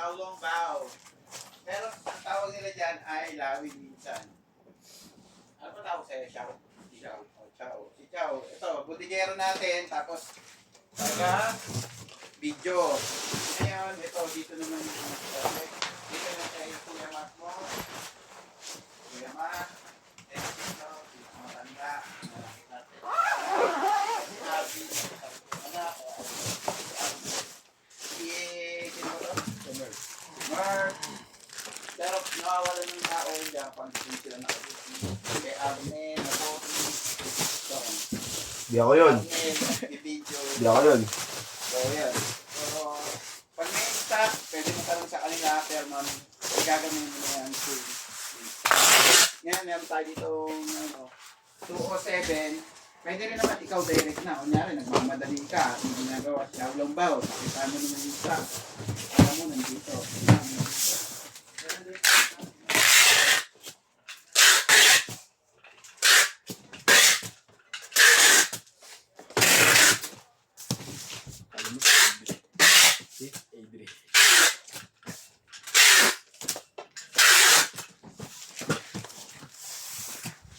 Shaolong Bao. Pero ang tawag nila dyan ay lawin minsan. Ano ba tawag sa'yo? Chow? Chow. Oh, Chow. Si Chow. Ito, butigero natin. Tapos, taga video. Ngayon, ito, dito naman yung dito na siya yung Kuya Mac mo. Kuya Mac. Dito, dito matanda. Malakit natin. Si Abby. Anak. Sino ba ito? Mark. Pero nakawala ng tao dyan pag sila nakabuti. Kay Abner, Naboki, Stone. Di ako yun. Video. Di ako yun. So, yan. So, pag may stock, pwede mo tanong sa kanila, pero ma'am, gagawin mo na yan. Ngayon, meron tayo dito, 207. Pwede rin naman ikaw direct na. Kunyari, nagmamadali ka. Hindi ginagawa siya. Shaolong Bao. Pakita mo naman yung stock. Alam mo, nandito.